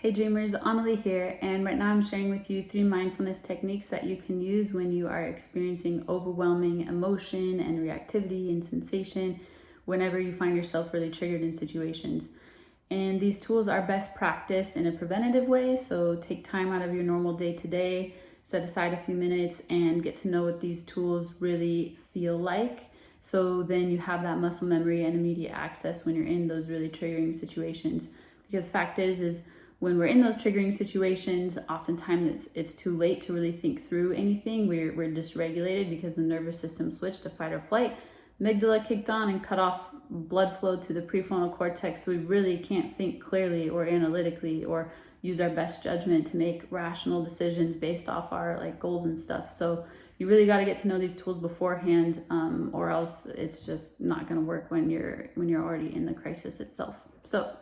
Hey dreamers, Annalie here, and right now I'm sharing with you 3 mindfulness techniques that you can use when you are experiencing overwhelming emotion and reactivity and sensation whenever you find yourself really triggered in situations. And these tools are best practiced in a preventative way, so take time out of your normal day to day, set aside a few minutes, and get to know what these tools really feel like. So then you have that muscle memory and immediate access when you're in those really triggering situations. Because fact is when we're in those triggering situations, oftentimes it's too late to really think through anything. We're dysregulated because the nervous system switched to fight or flight. Amygdala kicked on and cut off blood flow to the prefrontal cortex, so we really can't think clearly or analytically or use our best judgment to make rational decisions based off our goals and stuff. So you really got to get to know these tools beforehand, or else it's just not going to work when you're already in the crisis itself. So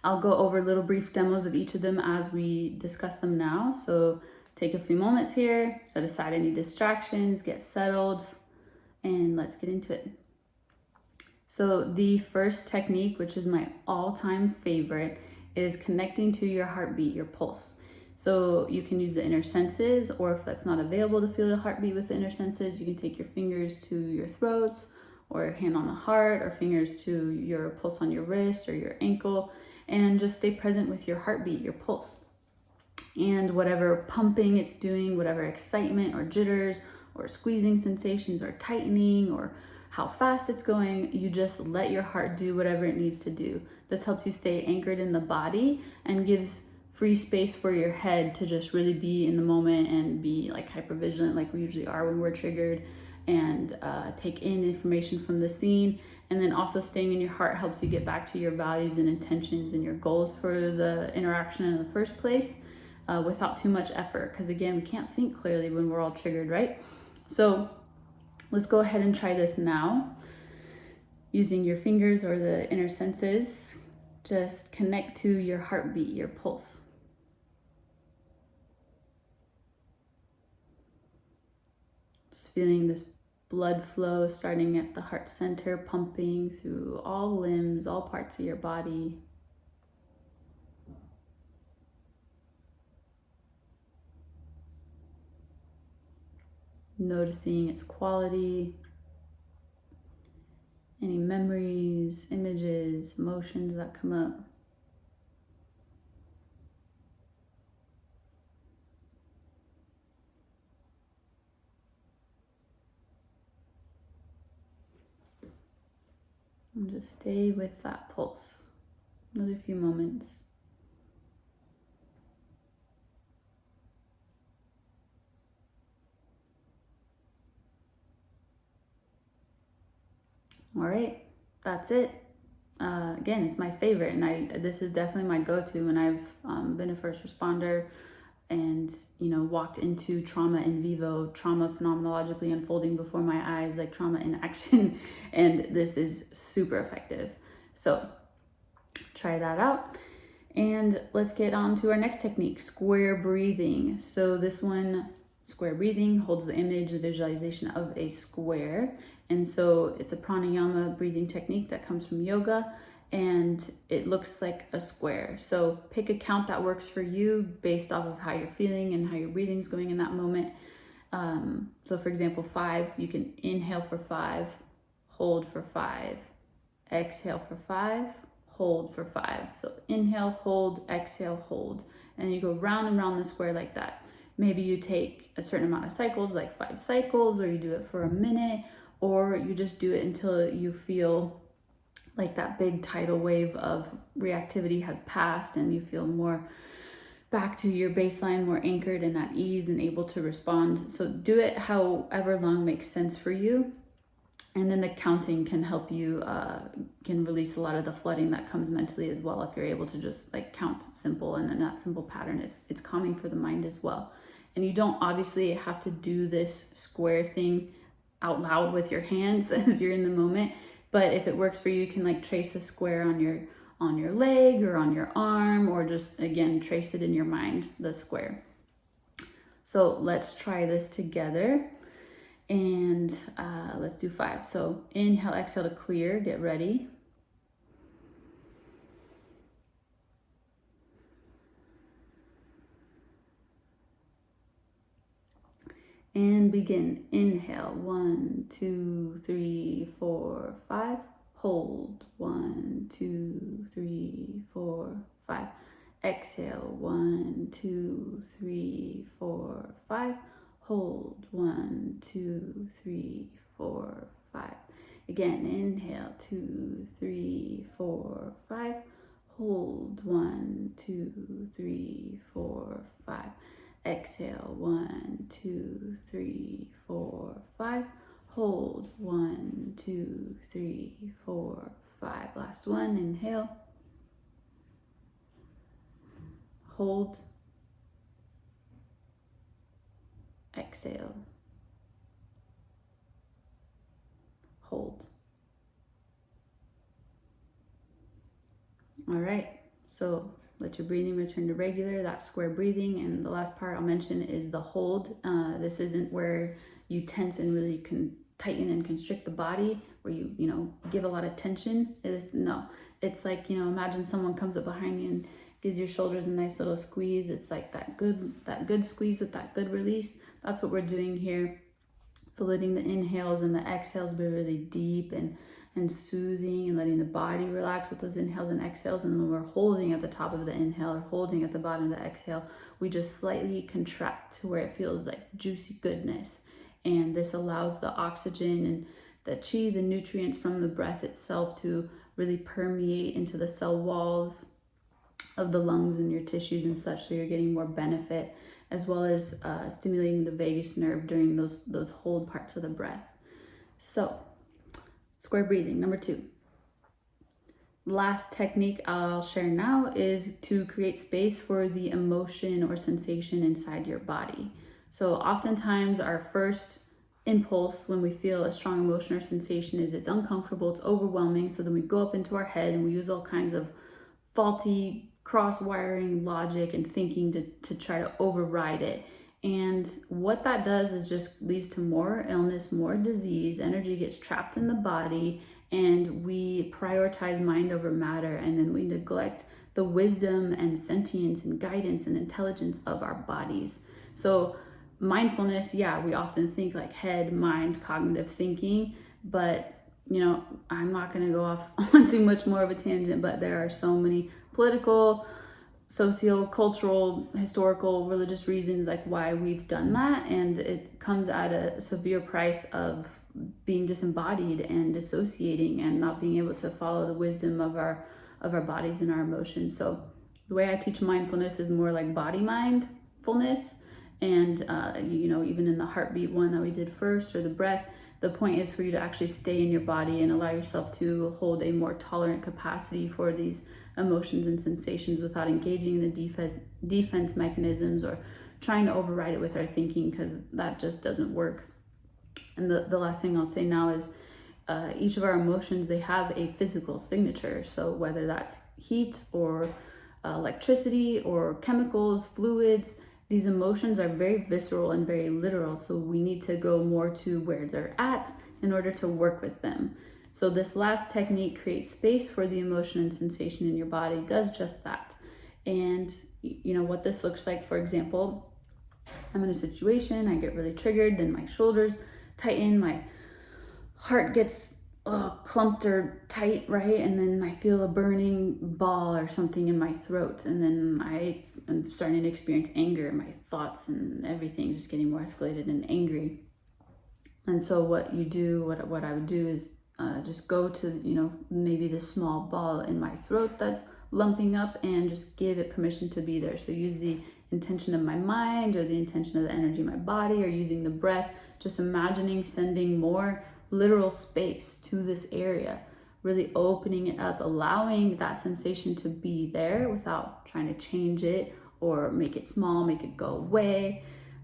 I'll go over little brief demos of each of them as we discuss them now. So take a few moments here, set aside any distractions, get settled, and let's get into it. So the first technique, which is my all-time favorite, is connecting to your heartbeat, your pulse. So you can use the inner senses, or if that's not available to feel the heartbeat with the inner senses, you can take your fingers to your throats, or your hand on the heart, or fingers to your pulse on your wrist or your ankle, and just stay present with your heartbeat, your pulse. And whatever pumping it's doing, whatever excitement or jitters or squeezing sensations or tightening or how fast it's going, you just let your heart do whatever it needs to do. This helps you stay anchored in the body and gives free space for your head to just really be in the moment and be hypervigilant like we usually are when we're triggered, and take in information from the scene. And then also staying in your heart helps you get back to your values and intentions and your goals for the interaction in the first place, without too much effort, because again, we can't think clearly when we're all triggered, right? So let's go ahead and try this now. Using your fingers or the inner senses, just connect to your heartbeat, your pulse. Just feeling this blood flow starting at the heart center, pumping through all limbs, all parts of your body. Noticing its quality, any memories, images, emotions that come up. And just stay with that pulse. Another few moments. All right, that's it. Again, it's my favorite, and this is definitely my go-to when I've been a first responder and walked into trauma in vivo, trauma phenomenologically unfolding before my eyes, like trauma in action. And this is super effective. So try that out. And let's get on to our next technique, square breathing. So this one, square breathing, holds the image, the visualization of a square. And so it's a pranayama breathing technique that comes from yoga, and it looks like a square. So pick a count that works for you based off of how you're feeling and how your breathing's going in that moment. So for example, 5, you can inhale for 5, hold for 5, exhale for 5, hold for 5. So inhale, hold, exhale, hold. And you go round and round the square like that. Maybe you take a certain amount of cycles, like 5 cycles, or you do it for a minute, or you just do it until you feel like that big tidal wave of reactivity has passed and you feel more back to your baseline, more anchored and at ease and able to respond. So do it however long makes sense for you. And then the counting can help you, can release a lot of the flooding that comes mentally as well. If you're able to just count simple, and in that simple pattern, it's calming for the mind as well. And you don't obviously have to do this square thing out loud with your hands as you're in the moment. But if it works for you, you can trace a square on your leg or on your arm, or just again trace it in your mind, the square. So let's try this together. And let's do 5. So inhale, exhale to clear, get ready. And begin. Inhale, 1, 2, 3, 4, 5. Hold, 1, 2, 3, 4, 5. Exhale, 1, 2, 3, 4, 5. Hold, 1, 2, 3, 4, 5. Again, inhale, 2, 3, 4, 5. Hold, 1, 2, 3, 4, 5. Exhale, 1, 2, 3, 4, 5. Hold, 1, 2, 3, 4, 5. Last one, inhale. Hold. Exhale. Hold. All right, so let your breathing return to regular. That's square breathing. And the last part I'll mention is the hold. This isn't where you tense and really tighten and constrict the body, where you give a lot of tension. It's like, imagine someone comes up behind you and gives your shoulders a nice little squeeze. It's like that good squeeze with that good release. That's what we're doing here. So letting the inhales and the exhales be really deep and soothing, and letting the body relax with those inhales and exhales. And when we're holding at the top of the inhale or holding at the bottom of the exhale, we just slightly contract to where it feels like juicy goodness. And this allows the oxygen and the chi, the nutrients from the breath itself, to really permeate into the cell walls of the lungs and your tissues and such, so you're getting more benefit, as well as stimulating the vagus nerve during those hold parts of the breath. So square breathing, number 2. Last technique I'll share now is to create space for the emotion or sensation inside your body. So oftentimes our first impulse when we feel a strong emotion or sensation is it's uncomfortable, it's overwhelming. So then we go up into our head and we use all kinds of faulty cross-wiring logic and thinking to try to override it. And what that does is just leads to more illness, more disease. Energy gets trapped in the body, and we prioritize mind over matter, and then we neglect the wisdom and sentience and guidance and intelligence of our bodies. So mindfulness, we often think like head, mind, cognitive thinking, but I'm not going to go off on too much more of a tangent, but there are so many political, socio-cultural, historical, religious reasons like why we've done that, and it comes at a severe price of being disembodied and dissociating and not being able to follow the wisdom of our bodies and our emotions. So the way I teach mindfulness is more like body mindfulness, and even in the heartbeat one that we did first, or the breath, the point is for you to actually stay in your body and allow yourself to hold a more tolerant capacity for these emotions and sensations without engaging in the defense mechanisms or trying to override it with our thinking, because that just doesn't work. And the last thing I'll say now is each of our emotions, they have a physical signature. So whether that's heat or electricity or chemicals, fluids, these emotions are very visceral and very literal. So we need to go more to where they're at in order to work with them. So this last technique, creates space for the emotion and sensation in your body, does just that. And what this looks like, for example, I'm in a situation, I get really triggered, then my shoulders tighten, my heart gets clumped or tight, right? And then I feel a burning ball or something in my throat. And then I am starting to experience anger, my thoughts and everything just getting more escalated and angry. And so what I would do is just go to, maybe this small ball in my throat that's lumping up, and just give it permission to be there. So use the intention of my mind or the intention of the energy in my body, or using the breath, just imagining sending more literal space to this area, really opening it up, allowing that sensation to be there without trying to change it or make it small, make it go away.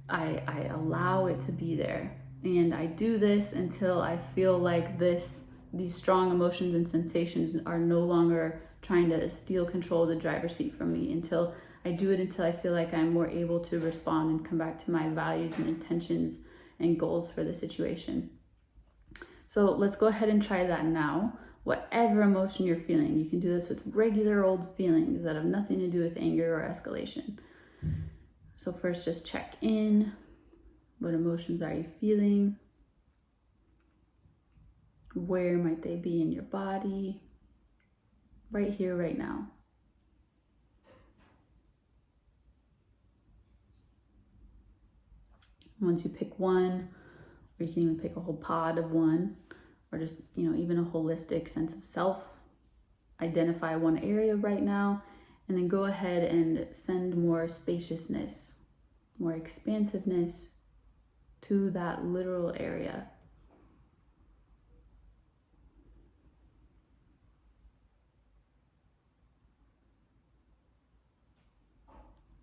I allow it to be there. And I do this until I feel like these strong emotions and sensations are no longer trying to steal control of the driver's seat from me. Until I feel like I'm more able to respond and come back to my values and intentions and goals for the situation. So let's go ahead and try that now. Whatever emotion you're feeling, you can do this with regular old feelings that have nothing to do with anger or escalation. So first, just check in. What emotions are you feeling? Where might they be in your body? Right here, right now. Once you pick one, or you can even pick a whole pod of one, or just, even a holistic sense of self, identify one area right now, and then go ahead and send more spaciousness, more expansiveness to that literal area.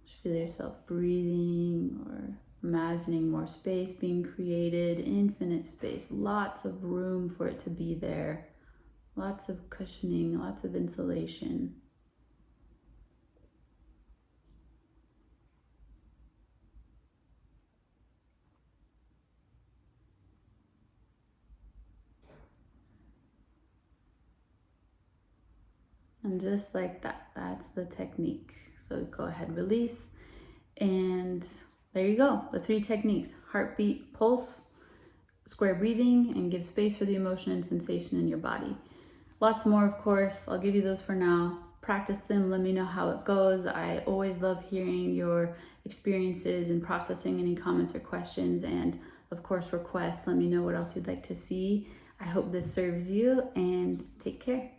Just feel yourself breathing or imagining more space being created, infinite space, lots of room for it to be there, lots of cushioning, lots of insulation. And just like that, that's the technique. So go ahead, release. And there you go. The 3 techniques: heartbeat, pulse, square breathing, and give space for the emotion and sensation in your body. Lots more, of course. I'll give you those for now. Practice them. Let me know how it goes. I always love hearing your experiences and processing any comments or questions. And of course, requests. Let me know what else you'd like to see. I hope this serves you, and take care.